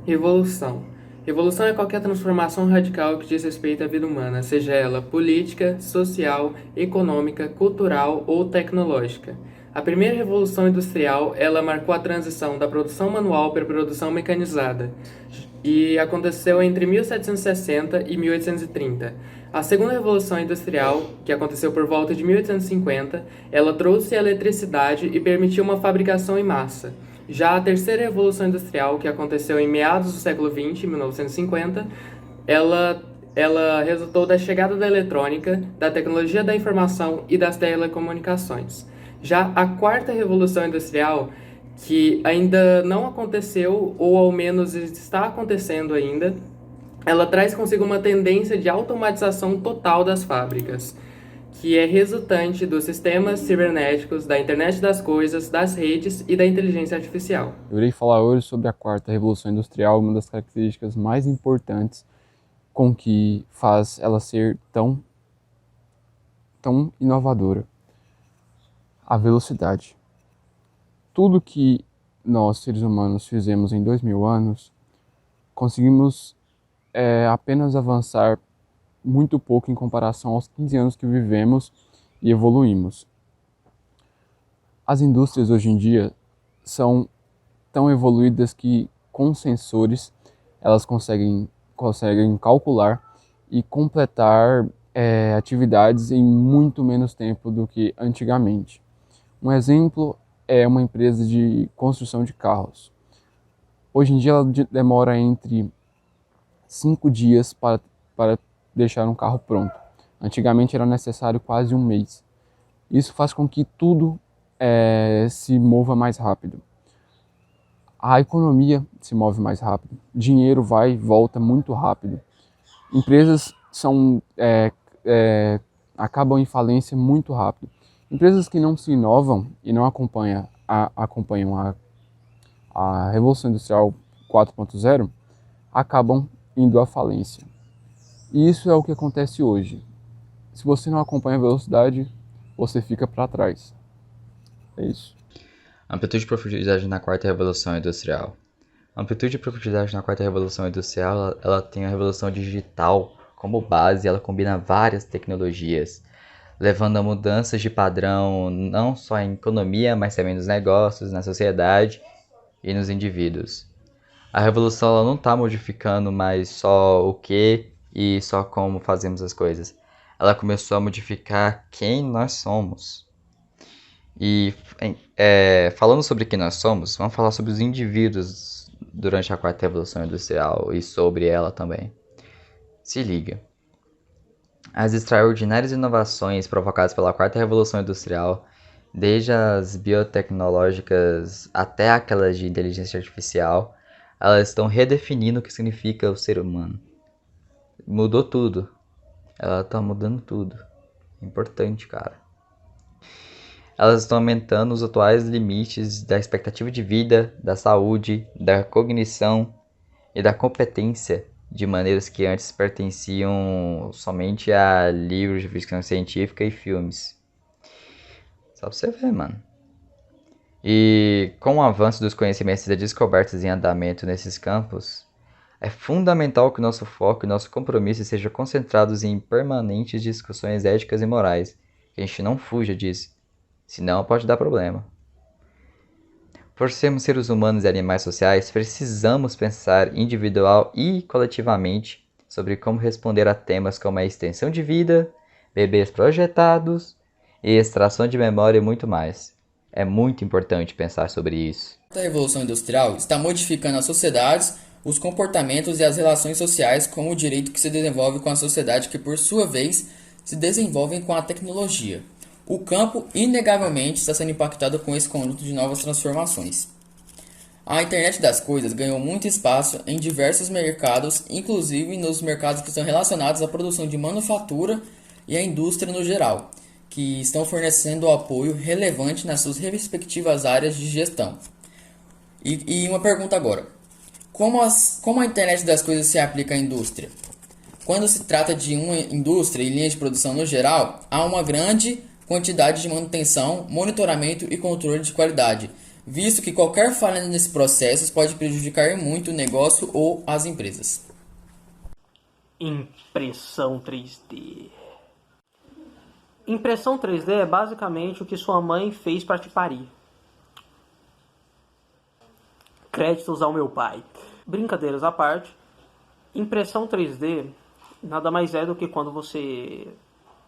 Revolução. Revolução é qualquer transformação radical que diz respeito à vida humana, seja ela política, social, econômica, cultural ou tecnológica. A primeira revolução industrial, ela marcou a transição da produção manual para a produção mecanizada e aconteceu entre 1760 e 1830. A segunda revolução industrial, que aconteceu por volta de 1850, ela trouxe a eletricidade e permitiu uma fabricação em massa. Já a terceira revolução industrial, que aconteceu em meados do século XX, 1950, ela resultou da chegada da eletrônica, da tecnologia da informação e das telecomunicações. Já a quarta revolução industrial, que ainda não aconteceu, ou ao menos está acontecendo ainda, ela traz consigo uma tendência de automatização total das fábricas, que é resultante dos sistemas cibernéticos, da internet das coisas, das redes e da inteligência artificial. Eu irei falar hoje sobre a quarta revolução industrial, uma das características mais importantes com que faz ela ser tão inovadora. A velocidade. Tudo que nós, seres humanos, fizemos em 2000 anos, conseguimos apenas avançar muito pouco em comparação aos 15 anos que vivemos e evoluímos. As indústrias hoje em dia são tão evoluídas que com sensores elas conseguem calcular e completar atividades em muito menos tempo do que antigamente. Um exemplo é uma empresa de construção de carros. Hoje em dia ela demora entre 5 dias para deixar um carro pronto. Antigamente era necessário quase um mês. Isso faz com que tudo se mova mais rápido. A economia se move mais rápido. Dinheiro vai e volta muito rápido. Empresas acabam em falência muito rápido. Empresas que não se inovam e não acompanham a Revolução Industrial 4.0 acabam indo à falência. E isso é o que acontece hoje. Se você não acompanha a velocidade, você fica para trás. É isso. Amplitude e profundidade na quarta revolução industrial. A amplitude e profundidade na quarta revolução industrial, ela tem a revolução digital como base, ela combina várias tecnologias, levando a mudanças de padrão não só em economia, mas também nos negócios, na sociedade e nos indivíduos. A revolução ela não está modificando mais só o que e só como fazemos as coisas. Ela começou a modificar quem nós somos. E falando sobre quem nós somos, vamos falar sobre os indivíduos durante a quarta revolução industrial e sobre ela também. Se liga. As extraordinárias inovações provocadas pela quarta revolução industrial, desde as biotecnológicas até aquelas de inteligência artificial, elas estão redefinindo o que significa o ser humano. Mudou tudo. Ela está mudando tudo. Importante, cara. Elas estão aumentando os atuais limites da expectativa de vida, da saúde, da cognição e da competência de maneiras que antes pertenciam somente a livros de ficção científica e filmes. Só pra você ver, mano. E com o avanço dos conhecimentos e das descobertas em andamento nesses campos, é fundamental que o nosso foco e nosso compromisso sejam concentrados em permanentes discussões éticas e morais, que a gente não fuja disso, senão pode dar problema. Por sermos seres humanos e animais sociais, precisamos pensar individual e coletivamente sobre como responder a temas como a extensão de vida, bebês projetados e extração de memória e muito mais. É muito importante pensar sobre isso. A Revolução Industrial está modificando as sociedades, os comportamentos e as relações sociais como o direito que se desenvolve com a sociedade que, por sua vez, se desenvolvem com a tecnologia. O campo, inegavelmente, está sendo impactado com esse conjunto de novas transformações. A internet das coisas ganhou muito espaço em diversos mercados, inclusive nos mercados que estão relacionados à produção de manufatura e à indústria no geral, que estão fornecendo apoio relevante nas suas respectivas áreas de gestão. E uma pergunta agora: como a internet das coisas se aplica à indústria? Quando se trata de uma indústria e linha de produção no geral, há uma grande quantidade de manutenção, monitoramento e controle de qualidade, visto que qualquer falha nesse processo pode prejudicar muito o negócio ou as empresas. Impressão 3D. Impressão 3D é basicamente o que sua mãe fez para te parir. Créditos ao meu pai. Brincadeiras à parte, impressão 3D nada mais é do que quando você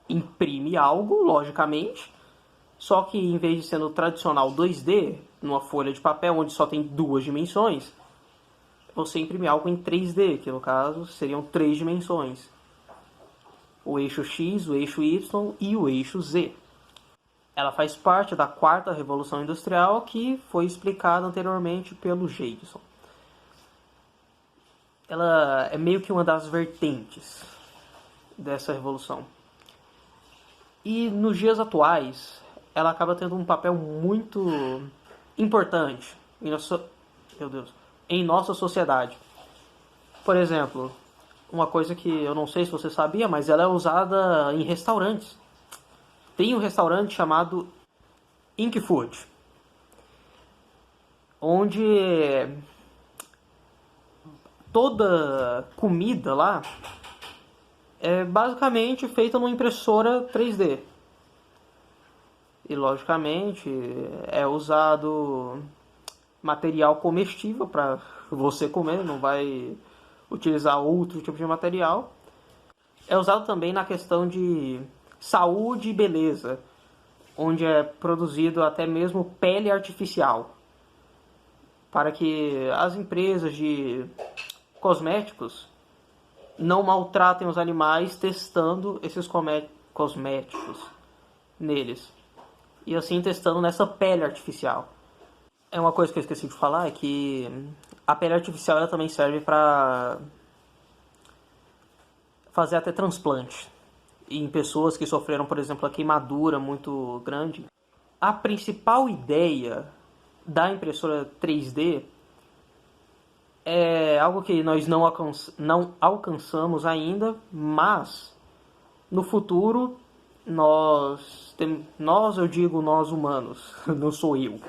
imprime algo, logicamente, só que em vez de ser no tradicional 2D, numa folha de papel onde só tem duas dimensões, você imprime algo em 3D, que no caso seriam 3 dimensões. O eixo X, o eixo Y e o eixo Z. Ela faz parte da quarta revolução industrial que foi explicada anteriormente pelo Jadson. Ela é meio que uma das vertentes dessa revolução. E nos dias atuais, ela acaba tendo um papel muito importante em nossa sociedade. Por exemplo, uma coisa que eu não sei se você sabia, mas ela é usada em restaurantes. Tem um restaurante chamado Ink Food, onde toda comida lá é basicamente feita numa impressora 3D. E logicamente é usado material comestível para você comer, não vai utilizar outro tipo de material. É usado também na questão de saúde e beleza, onde é produzido até mesmo pele artificial, para que as empresas de cosméticos não maltratem os animais testando esses cosméticos neles. E assim testando nessa pele artificial. É uma coisa que eu esqueci de falar, é que a pele artificial ela também serve para fazer até transplante em pessoas que sofreram, por exemplo, a queimadura muito grande. A principal ideia da impressora 3D é algo que nós não alcançamos ainda, mas no futuro nós, eu digo nós humanos, não sou eu,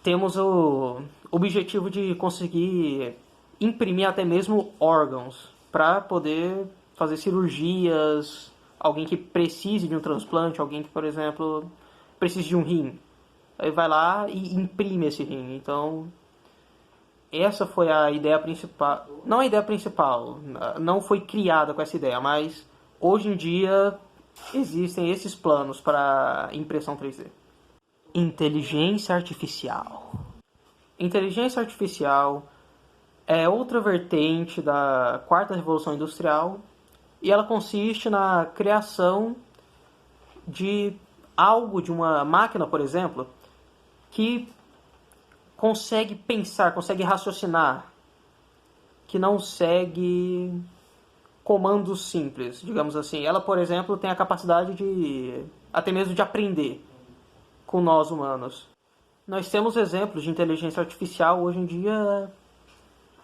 temos o objetivo de conseguir imprimir até mesmo órgãos para poder fazer cirurgias, alguém que precise de um transplante, alguém que, por exemplo, precise de um rim. Aí vai lá e imprime esse rim. Então, essa foi a ideia principal. Não a ideia principal, não foi criada com essa ideia, mas hoje em dia existem esses planos para impressão 3D. Inteligência artificial. Inteligência artificial é outra vertente da quarta revolução industrial e ela consiste na criação de algo, de uma máquina, por exemplo, que consegue pensar, consegue raciocinar, que não segue comandos simples, digamos assim. Ela, por exemplo, tem a capacidade de, até mesmo de aprender com nós humanos. Nós temos exemplos de inteligência artificial hoje em dia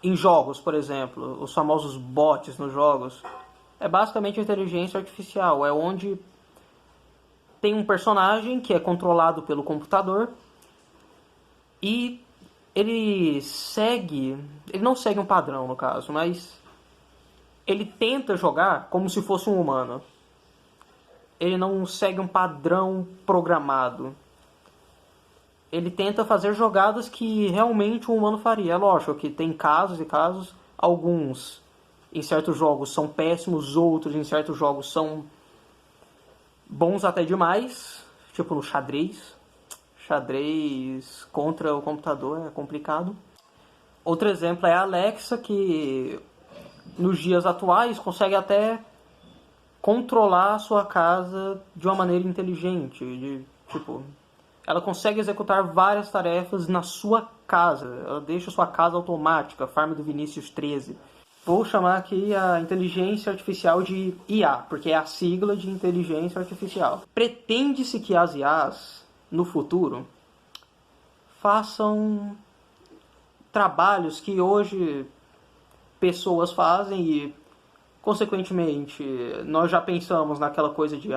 em jogos, por exemplo, os famosos bots nos jogos. É basicamente inteligência artificial, é onde tem um personagem que é controlado pelo computador e ele não segue um padrão no caso, mas ele tenta jogar como se fosse um humano. Ele não segue um padrão programado. Ele tenta fazer jogadas que realmente um humano faria. É lógico que tem casos e casos, alguns em certos jogos são péssimos, outros em certos jogos são bons até demais, tipo no xadrez. Xadrez contra o computador é complicado. Outro exemplo é a Alexa, que nos dias atuais consegue até controlar a sua casa de uma maneira inteligente. Ela consegue executar várias tarefas na sua casa. Ela deixa a sua casa automática, Farm do Vinícius 13. Vou chamar aqui a inteligência artificial de IA, porque é a sigla de inteligência artificial. Pretende-se que as IAs, no futuro, façam trabalhos que hoje pessoas fazem e, consequentemente, nós já pensamos naquela coisa de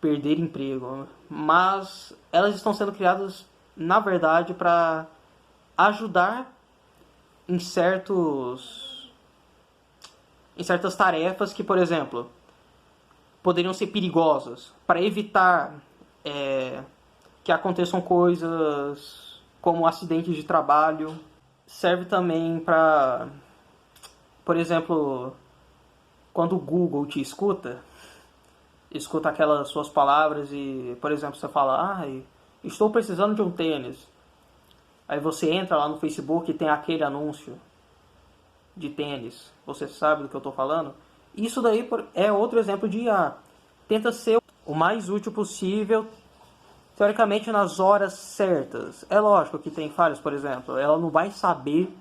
perder emprego, mas elas estão sendo criadas, na verdade, para ajudar em certas tarefas que, por exemplo, poderiam ser perigosas, para evitar que aconteçam coisas como acidentes de trabalho. Serve também para, por exemplo, quando o Google te escuta aquelas suas palavras e, por exemplo, você fala, estou precisando de um tênis. Aí você entra lá no Facebook e tem aquele anúncio de tênis. Você sabe do que eu estou falando? Isso daí é outro exemplo de IA. Tenta ser o mais útil possível, teoricamente nas horas certas. É lógico que tem falhas, por exemplo. Ela não vai saber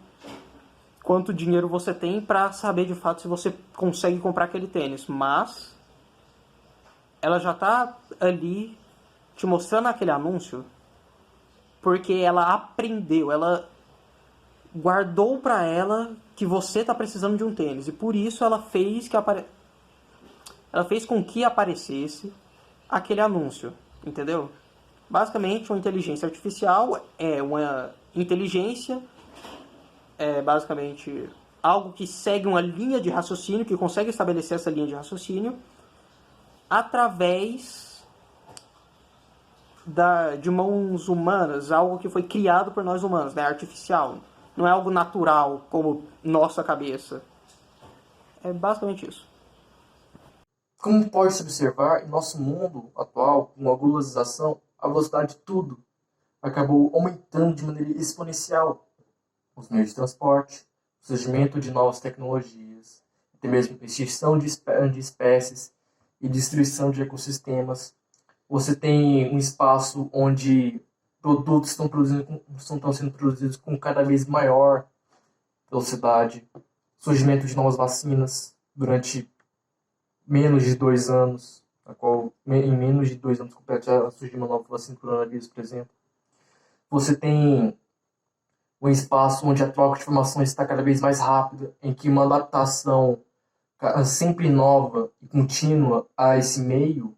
quanto dinheiro você tem para saber de fato se você consegue comprar aquele tênis. Mas ela já está ali te mostrando aquele anúncio porque ela aprendeu, ela guardou para ela que você está precisando de um tênis e por isso ela fez com que aparecesse aquele anúncio, entendeu? Basicamente, uma inteligência artificial é uma inteligência, basicamente algo que segue uma linha de raciocínio, que consegue estabelecer essa linha de raciocínio através de mãos humanas, algo que foi criado por nós humanos, né? Artificial. Não é algo natural, como nossa cabeça. É basicamente isso. Como pode-se observar, em nosso mundo atual, com a globalização, a velocidade de tudo acabou aumentando de maneira exponencial. Os meios de transporte, o surgimento de novas tecnologias, até mesmo extinção de espécies e destruição de ecossistemas. Você tem um espaço onde produtos estão sendo produzidos com cada vez maior velocidade, surgimento de novas vacinas durante menos de 2 anos, em menos de 2 anos completos já surgiu uma nova vacina do coronavírus, por exemplo. Você tem um espaço onde a troca de informações está cada vez mais rápida, em que uma adaptação sempre nova e contínua a esse meio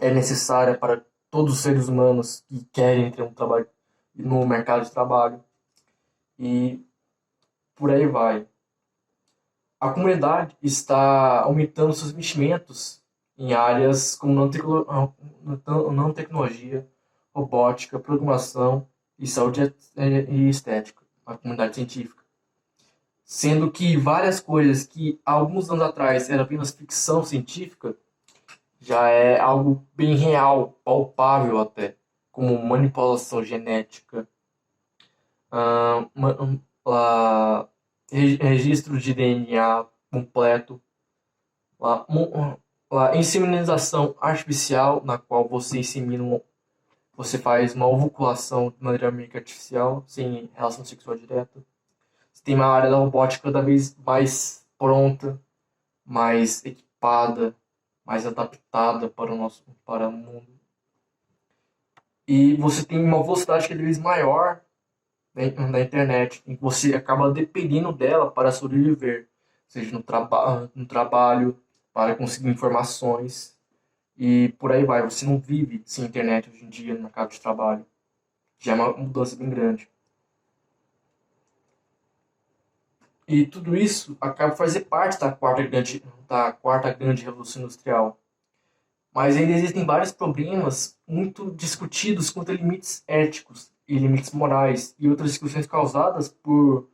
é necessária para todos os seres humanos que querem ter um trabalho no mercado de trabalho. E por aí vai. A comunidade está aumentando seus investimentos em áreas como nanotecnologia, robótica, programação e saúde e estética, a comunidade científica. Sendo que várias coisas que há alguns anos atrás era apenas ficção científica, já é algo bem real, palpável até, como manipulação genética, registro de DNA completo, inseminação artificial, na qual você faz uma ovulação de maneira meio que artificial, sem relação sexual direta. Você tem uma área da robótica cada vez mais pronta, mais equipada, mais adaptada para o mundo. E você tem uma velocidade cada vez maior na internet, em que você acaba dependendo dela para sobreviver, seja no trabalho, para conseguir informações, e por aí vai. Você não vive sem internet hoje em dia no mercado de trabalho. Já é uma mudança bem grande. E tudo isso acaba fazer parte da quarta grande revolução industrial. Mas ainda existem vários problemas muito discutidos quanto a limites éticos e limites morais e outras discussões causadas por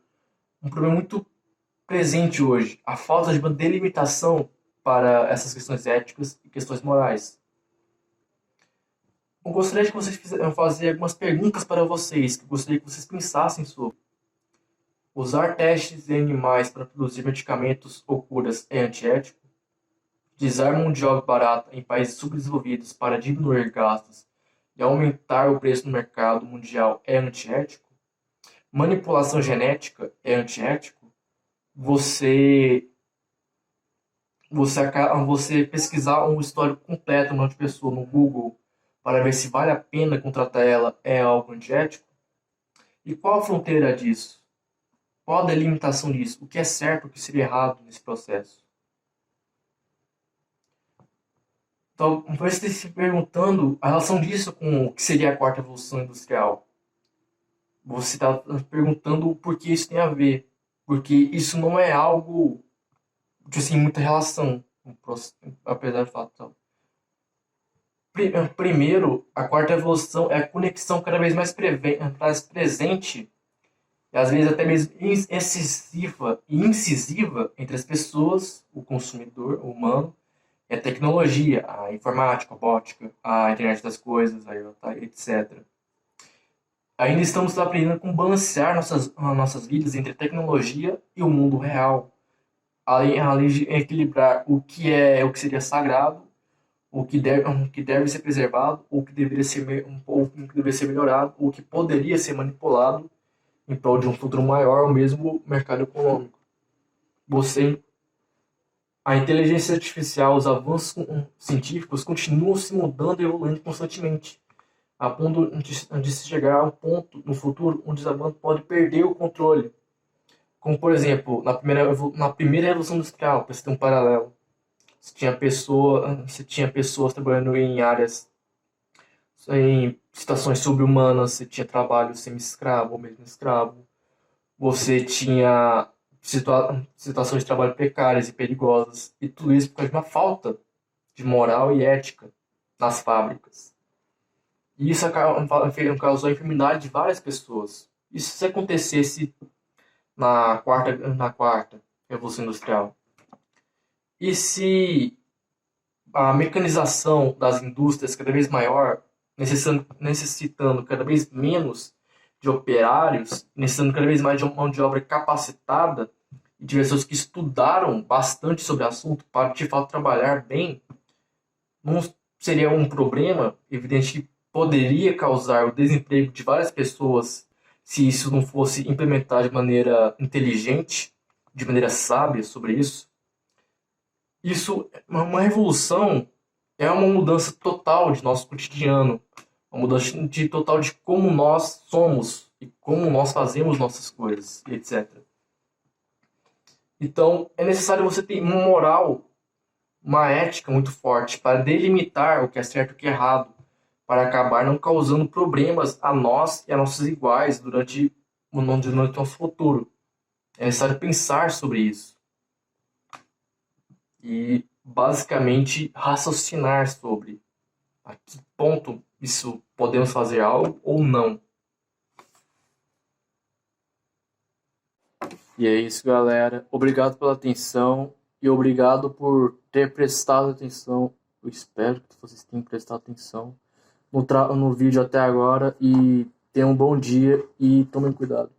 um problema muito presente hoje, a falta de uma delimitação para essas questões éticas e questões morais. Eu gostaria que vocês fazer algumas perguntas para vocês, que eu gostaria que vocês pensassem sobre. Usar testes em animais para produzir medicamentos ou curas é antiético? Utilizar mão de obra barata em países subdesenvolvidos para diminuir gastos e aumentar o preço no mercado mundial é antiético? Manipulação genética é antiético? Você pesquisar um histórico completo de uma pessoa no Google para ver se vale a pena contratar ela é algo antiético? E qual a fronteira disso? Qual a delimitação disso? O que é certo, o que seria errado nesse processo? Talvez você esteja se perguntando a relação disso com o que seria a quarta revolução industrial. Você está perguntando por que isso tem a ver. Porque isso não é algo de assim, muita relação, apesar do fato. Então. Primeiro, a quarta revolução é a conexão cada vez mais presente, e às vezes até mesmo excessiva e incisiva entre as pessoas, o consumidor, o humano, e a tecnologia, a informática, a robótica, a internet das coisas, a IoT, etc. Ainda estamos aprendendo como balancear nossas vidas entre a tecnologia e o mundo real, além de equilibrar o que seria sagrado, o que deve ser preservado, o que deveria ser melhorado, o que poderia ser manipulado em prol de um futuro maior, ou mesmo mercado econômico. A inteligência artificial, os avanços científicos continuam se mudando e evoluindo constantemente, a ponto de se chegar a um ponto no futuro onde o avanço pode perder o controle. Como, por exemplo, na primeira Revolução Industrial, para você ter um paralelo, você tinha pessoas trabalhando em áreas, em situações sobre-humanas, você tinha trabalho semi-escravo ou mesmo escravo, você tinha situações de trabalho precárias e perigosas, e tudo isso por causa de uma falta de moral e ética nas fábricas. E isso causou a enfermidade de várias pessoas. Isso se acontecesse na quarta Revolução Industrial. E se a mecanização das indústrias cada vez maior, necessitando cada vez menos de operários, necessitando cada vez mais de mão de obra capacitada e de pessoas que estudaram bastante sobre o assunto para de fato trabalhar bem, não seria um problema evidente que poderia causar o desemprego de várias pessoas se isso não fosse implementado de maneira inteligente, de maneira sábia sobre isso. Isso, uma revolução é uma mudança total de nosso cotidiano, uma mudança total de como nós somos e como nós fazemos nossas coisas, etc. Então, é necessário você ter uma moral, uma ética muito forte para delimitar o que é certo e o que é errado, para acabar não causando problemas a nós e a nossos iguais durante o nosso futuro. É necessário pensar sobre isso. E, basicamente, raciocinar sobre a que ponto isso podemos fazer algo ou não. E é isso, galera. Obrigado pela atenção e obrigado por ter prestado atenção. Eu espero que vocês tenham prestado atenção no vídeo até agora e tenham um bom dia e tomem cuidado.